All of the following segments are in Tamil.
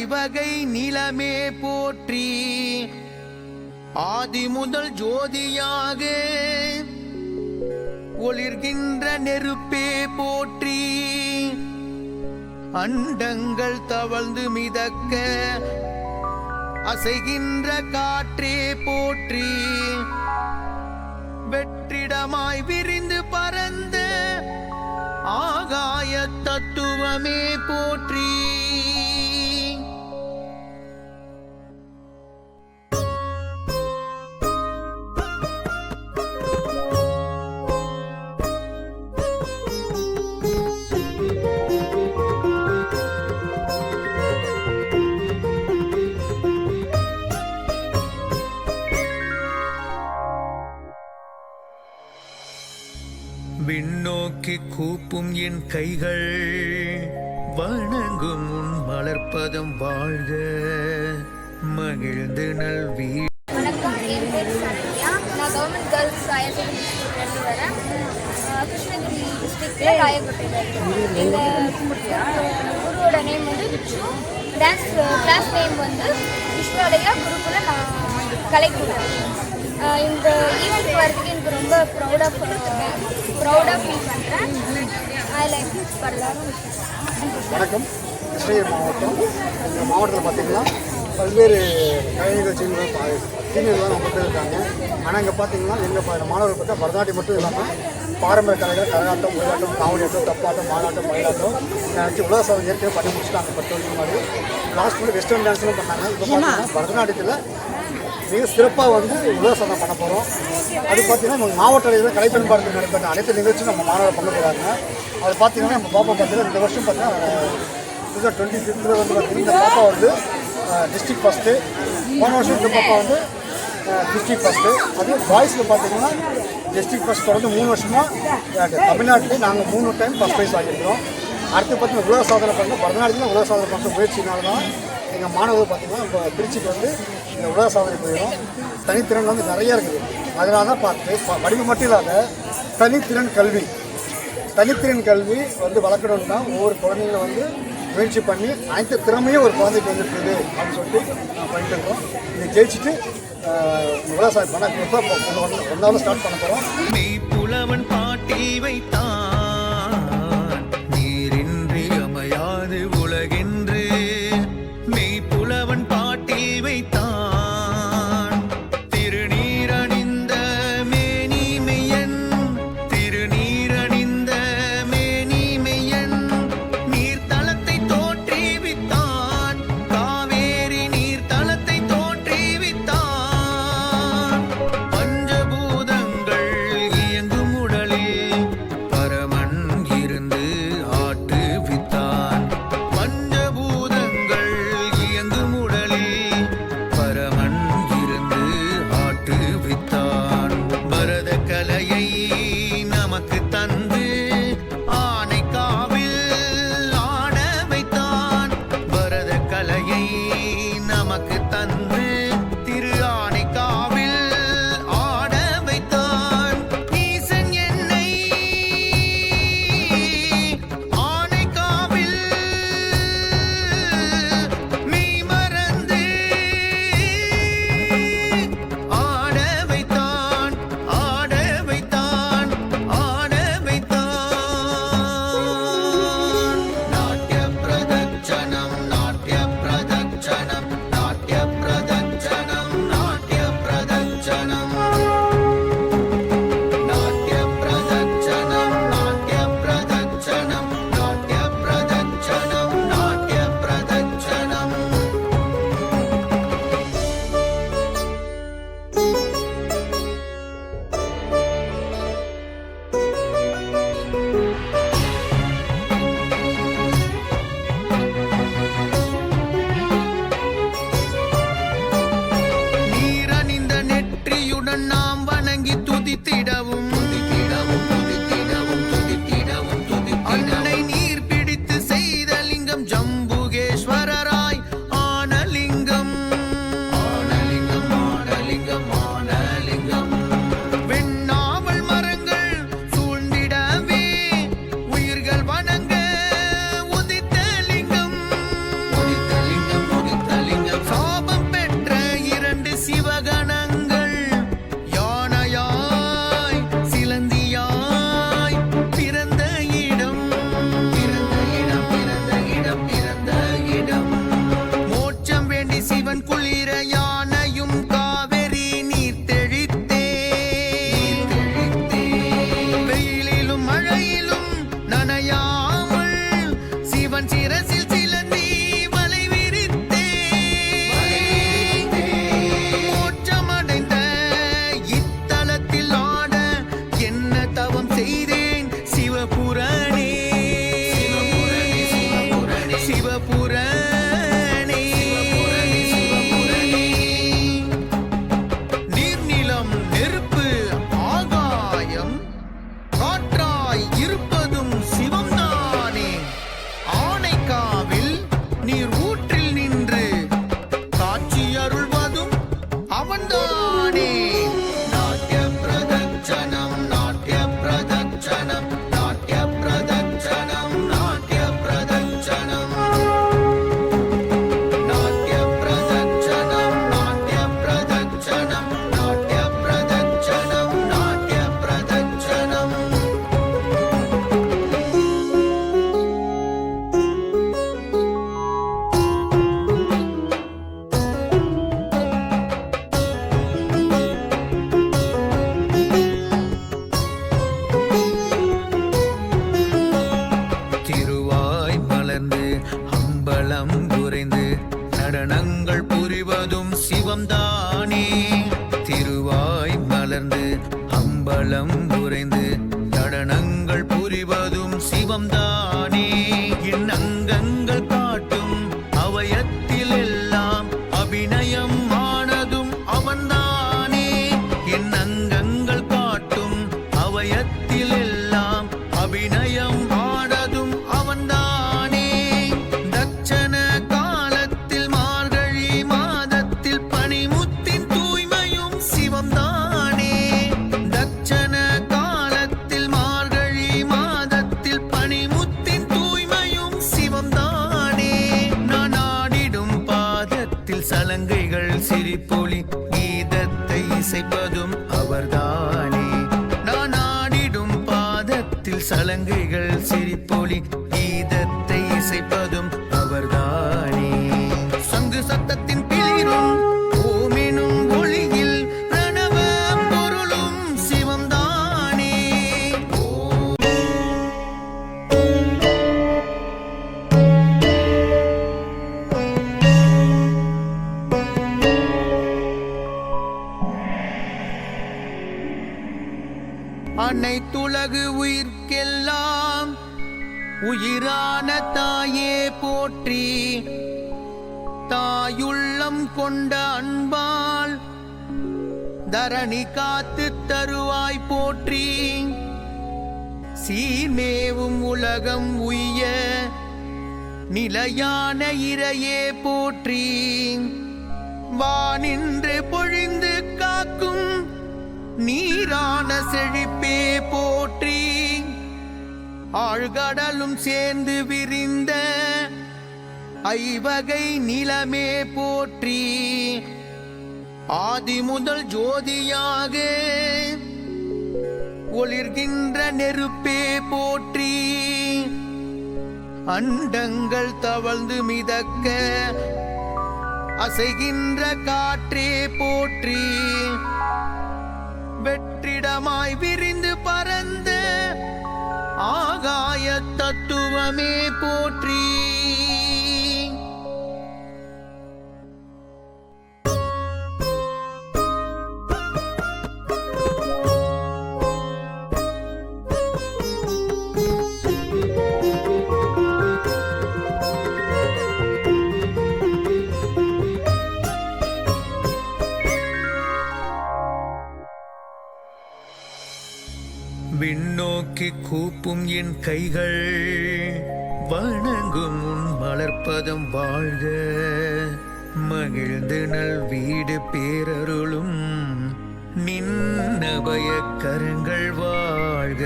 ஐவகை நிலமே போற்றி ஆதி முதல் ஜோதியாக ஒளிர்கின்ற நெருப்பே போற்றி அண்டங்கள் தவழ்ந்து மிதக்க அசைகின்ற காற்றே போற்றி வெற்றிடமாய் விரிந்து பரந்த ஆகாய தத்துவமே போற்றி விண்ணோக்கி கூப்பும் என் கைகள் வணங்கும் உன் மலர்ப்பதம் வாழ்க மகிழ்ந்து நல்வீ. வணக்கம், என் பேர் சரண்யா. நான் கவர்மெண்ட் கேர்ள்ஸ் ஹையர் செகண்டரி ஸ்கூல்லேருந்து வரேன். கிருஷ்ணகிரி டிஸ்ட்ரிக்டில் ராயப்பேட்டையில் இருக்கேன். எங்கள் குருவோட நேம் வந்து விச்சு. டான்ஸ் கிளாஸ் நேம் வந்து விஸ்வோடைய குருக்குல நான் கலைக்குறேன். இந்த ஈவெண்ட் வரதுக்கு எனக்கு ரொம்ப ப்ரௌடாக ஃபீல் பண்ணுறேன். ஐ லைக் பண்ணலாம். வணக்கம், கிருஷ்ணகிரி மாவட்டம். இந்த மாவட்டத்தில் பார்த்திங்கன்னா பல்வேறு கலை நிகழ்ச்சிகள் சீனியர்லாம் நம்ம இருக்காங்க. ஆனால் இங்கே பார்த்திங்கன்னா எங்கள் மாணவர்கள் பார்த்தா பரதநாட்டியம் மட்டும் இல்லாமல் பாரம்பரிய கலைகள் கரகாட்டம், ஒயிலாட்டம், காவடியாட்டம், தப்பாட்டம், மாநாட்டம், மயிலாட்டம் நினச்சி உலக சாதனை ஏற்கனவே பண்ணி முடிச்சுட்டாங்க. 10 வருஷம் மாதிரி லாஸ்ட் வந்து வெஸ்டர்ன் டான்ஸ்லாம் பண்ணாங்க. இப்போ பார்த்தீங்கன்னா பரதநாட்டியத்தில் மிக சிறப்பாக வந்து உலக சாதனை பண்ண போகிறோம். அது பார்த்திங்கன்னா நம்ம மாவட்ட அளவில் கலை பண்பாடு நடைபெற்ற அனைத்து நிகழ்ச்சியும் நம்ம மாணவர்கள் பண்ண போகிறாங்க. அது பார்த்திங்கன்னா நம்ம பாப்பா பார்த்தீங்கன்னா இந்த வருஷம் பார்த்தீங்கன்னா 2025 வந்து பார்த்திங்கன்னா இந்த பாப்பா வந்து டிஸ்ட்ரிக்ட் ஃபஸ்ட்டு. போன வருஷம் இந்த பாப்பா வந்து டிஸ்ட்ரிக்ட் ஃபஸ்ட்டு. அது பாய்ஸில் பார்த்திங்கன்னா டிஸ்ட்ரிக்ட் ஃபஸ்ட் தொடர்ந்து 3 வருஷமாக தமிழ்நாட்டிலே நாங்கள் 3 டைம் ஃபஸ்ட் ப்ரைஸ் வாங்கியிருக்கிறோம். அடுத்து பார்த்திங்கன்னா உலக சாதனை பண்ண பரதநாட்டியம் உலக சாதனை பண்ணுற முயற்சினால தான் எங்கள் மாணவர்கள் பார்த்திங்கன்னா இப்போ திருச்சிக்கு வந்து இந்த உலக சாதனை போயிடும். தனித்திறன் வந்து நிறையா இருக்குது. அதனால தான் பார்த்து படிப்பு மட்டும் இல்லாத தனித்திறன் கல்வி வந்து வளர்க்கணும்னு தான் ஒவ்வொரு குழந்தைங்களும் வந்து முயற்சி பண்ணி அனைத்து திறமையும் ஒரு குழந்தைக்கு வந்துருக்குது அப்படின்னு சொல்லிட்டு நான் பண்ணிட்டு இருக்கோம். இதை ஜெயிச்சுட்டு உலக சாதனை பண்ண இப்போ ஒன்றாவது ஸ்டார்ட் பண்ண போகிறோம். புலவன் பாட்டி வைத்தான் நீரின்றி அமையாது உலகென்று மெய்ப்புலவன் பாட்டி வைத்தான் திருநீரணிந்த மேனிமையன் நீர்த்தலத்தை தோற்றுவித்தான் காவேரி நீர்த்தலத்தை தோற்றுவித்தான் பஞ்சபூதங்கள் இயங்கும் உடலில் சிவம்தானே. திருவாய் மலர்ந்து அம்பலம் உறைந்து நடனங்கள் புரிவதும் சிவம்தானே. என் அங்கங்கள் காட்டும் அவயத்தில் எல்லாம் அபிநயம் ஆனதும் அவன்தானே. என் அங்கங்கள் காட்டும் அவயத்தில் எல்லாம் அபிநயம் ஆனதும் அவன்தானே. தட்சண காலத்தில் மார்கழி மாதத்தில் பனிமுத்தின் தூய்மையும் சிவம்தானே. தட்சண காலத்தில் மார்கழி மாதத்தில் பனிமுத்தின் தூய்மையும் சிவம்தானே. நான் ஆடிடும் பாதத்தில் சலங்கைகள் சிரிப்பொலி கீதத்தை இசைப்பதும் அவர்தானே. நான் ஆடிடும் பாதத்தில் சலங்கைகள் சிரிப்பொலி கீதத்தை இசைப்பதும் அவர்தானே. சங்கு சத்தத்தின் பிளிரும் ஓமெனும் ஒளியில் ரணவ பொருளும் சிவம்தானே. அனைத்துலகு உயிர்க்கெல்லாம் உயிரான தாயே போற்றி. தாயுள்ளம் கொண்ட அன்பால் தரணி காத்து தருவாய் போற்றி. சீர்மேவும் உலகம் உய்ய நிலையான இறையே போற்றி. வானின்று பொழிந்து காக்கும் நீரான செழிப்பே போற்றி. ஆழ்கடலும் சேர்ந்து விரிந்த ஐவகை நிலமே போற்றி. ஆதி முதல் ஜோதியாக ஒளிர்கின்ற நெருப்பே போற்றி. அண்டங்கள் தவழ்ந்து மிதக்க அசைகின்ற காற்றே போற்றி. வெற்றிடமாய் விரிந்து பரந்த ஆகாய தத்துவமே போற்றி. விண்ணோக்கி கூப்பும் என் கைகள் வணங்கும் உன் மலர்ப்பதம் வாழ்க. மகிழ்ந்து நல் வீடு பேரருளும் நின்னபய கரங்கள் வாழ்க.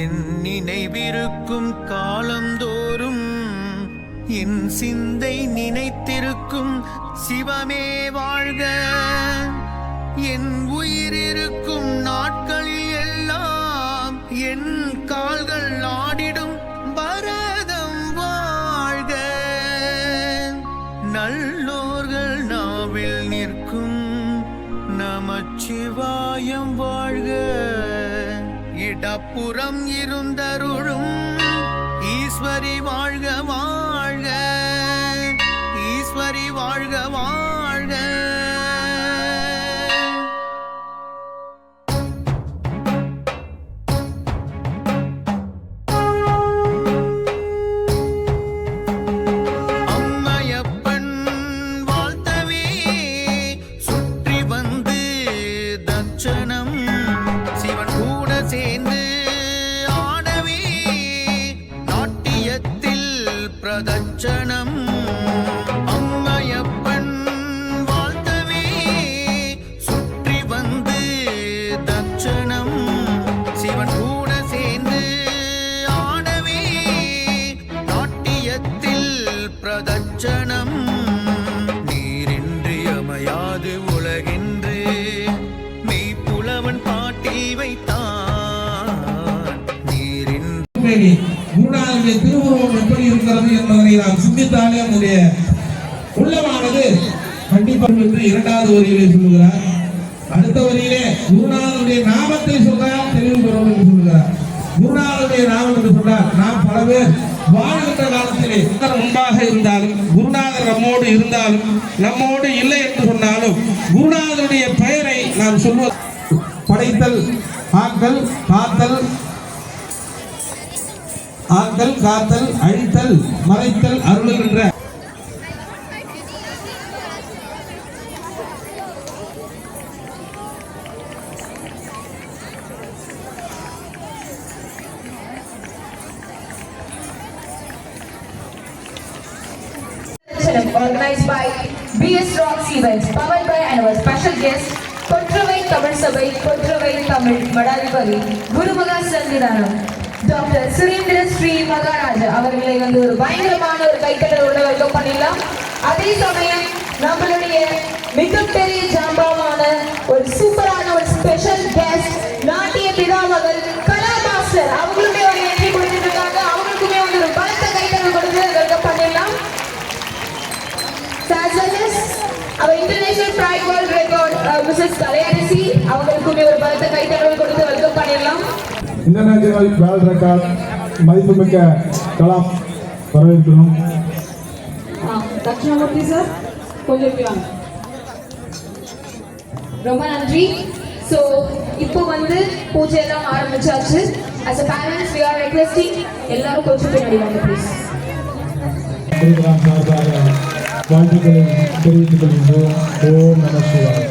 என் நினைவிருக்கும் காலந்தோறும் என் சிந்தை நினைத்திருக்கும் சிவமே வாழ்க. என் உயிர் இருக்கும் நாட்களில் எல்லாம் என் கால்கள் ஆடிடும் பரதம் வாழ்க. நல்லோர்கள் நாவில் நிற்கும் நமச்சிவாயம் வாழ்க. இடப்புறம் இருந்தருளும் ஈஸ்வரி வாழ்க வாழ்க. ஈஸ்வரி வாழ்க வாழ்க. பிரதட்சணம் அம்மையப்பன் வாழ்த்தவே சுற்றி வந்து தட்சணம் சிவன் கூட சேர்ந்து ஆடவே நாட்டியத்தில் பிரதட்சணம். நீரின்றி அமையாது உலகென்று மெய்ப்புலவன் பாட்டி வைத்தான். நீரின்றி குருநாதனுடைய திருவுருவம் எப்படி இருக்கிறது என்பதனை நாம் சிந்தித்தாலே நம்முடைய உள்ளமானது கண்டிப்பாக என்று இரண்டாவது வரியிலே சொல்லுகிறார். அடுத்த வரியிலே குருநாதனுடைய நாமத்தை சொல்றார் தெளிவு பெறும் என்று சொல்லுகிறார். குருநாதனுடைய கர்த்தருடைய நாமம் என்று சொன்னார். நாம் பல பேர் வாழ்கின்ற காலத்திலே முன்பாக இருந்தாலும் குருநாதர் நம்மோடு இருந்தாலும் நம்மோடு இல்லை என்று சொன்னாலும் குருநாதருடைய பெயரை நாம் சொல்வது படைத்தல், ஆக்கல், காத்தல், அழித்தல், மறைத்தல், அருளுகின்ற organized by BS Rocks Events, powered by our special guest, Kottravai Tamil Sabai, Kottravai Tamil Madalipari, Gurumaka Sandidhanam, Dr. Surendra Sri Magaraja. அவர்களை வந்து ஒரு பயங்கரமான ஒரு கைத்தட்டல் உள்ள வெல்கம் பண்ணிடலாம். அதே சமயம் நம்மளுடைய மிகப்பெரிய ஜாம்பவான ஒரு சூப்பரான ஒரு ஸ்பெஷல் கெஸ்ட் நாட்டிய பிதாமகள் கலா மாஸ்டர் அவங்களுடைய ஒரு என்ட்ரி கொடுத்துட்டு இருக்காங்க. அவங்களுக்குமே வந்து ஒரு பலத்த கைத்தட்டல் கொடுத்து வெல்கம் பண்ணிடலாம். As well as our international pride world record, Mrs. Kalayarisi, அவங்களுக்குமே ஒரு பலத்த கைத்தட்டல் கொடுத்து வெல்கம் பண்ணிடலாம். இன்டர்நேஷனல் வேர்ல்ட் ரெக்கார்ட் மதிப்புமிக்க கலாம் வரவேற்கிறோம். தட்சிணாமூர்த்தி சார் கொஞ்சம் வாங்க. ரொம்ப நன்றி. ஸோ இப்போ வந்து பூஜை எல்லாம் ஆரம்பிச்சாச்சு. As a parents, we are requesting எல்லாரும் கொஞ்சம் பின்னாடி வாங்க ப்ளீஸ். சார்பாக வாழ்த்துக்களை தெரிவித்துக் கொள்கின்றோம். ஓம் நம சிவாய.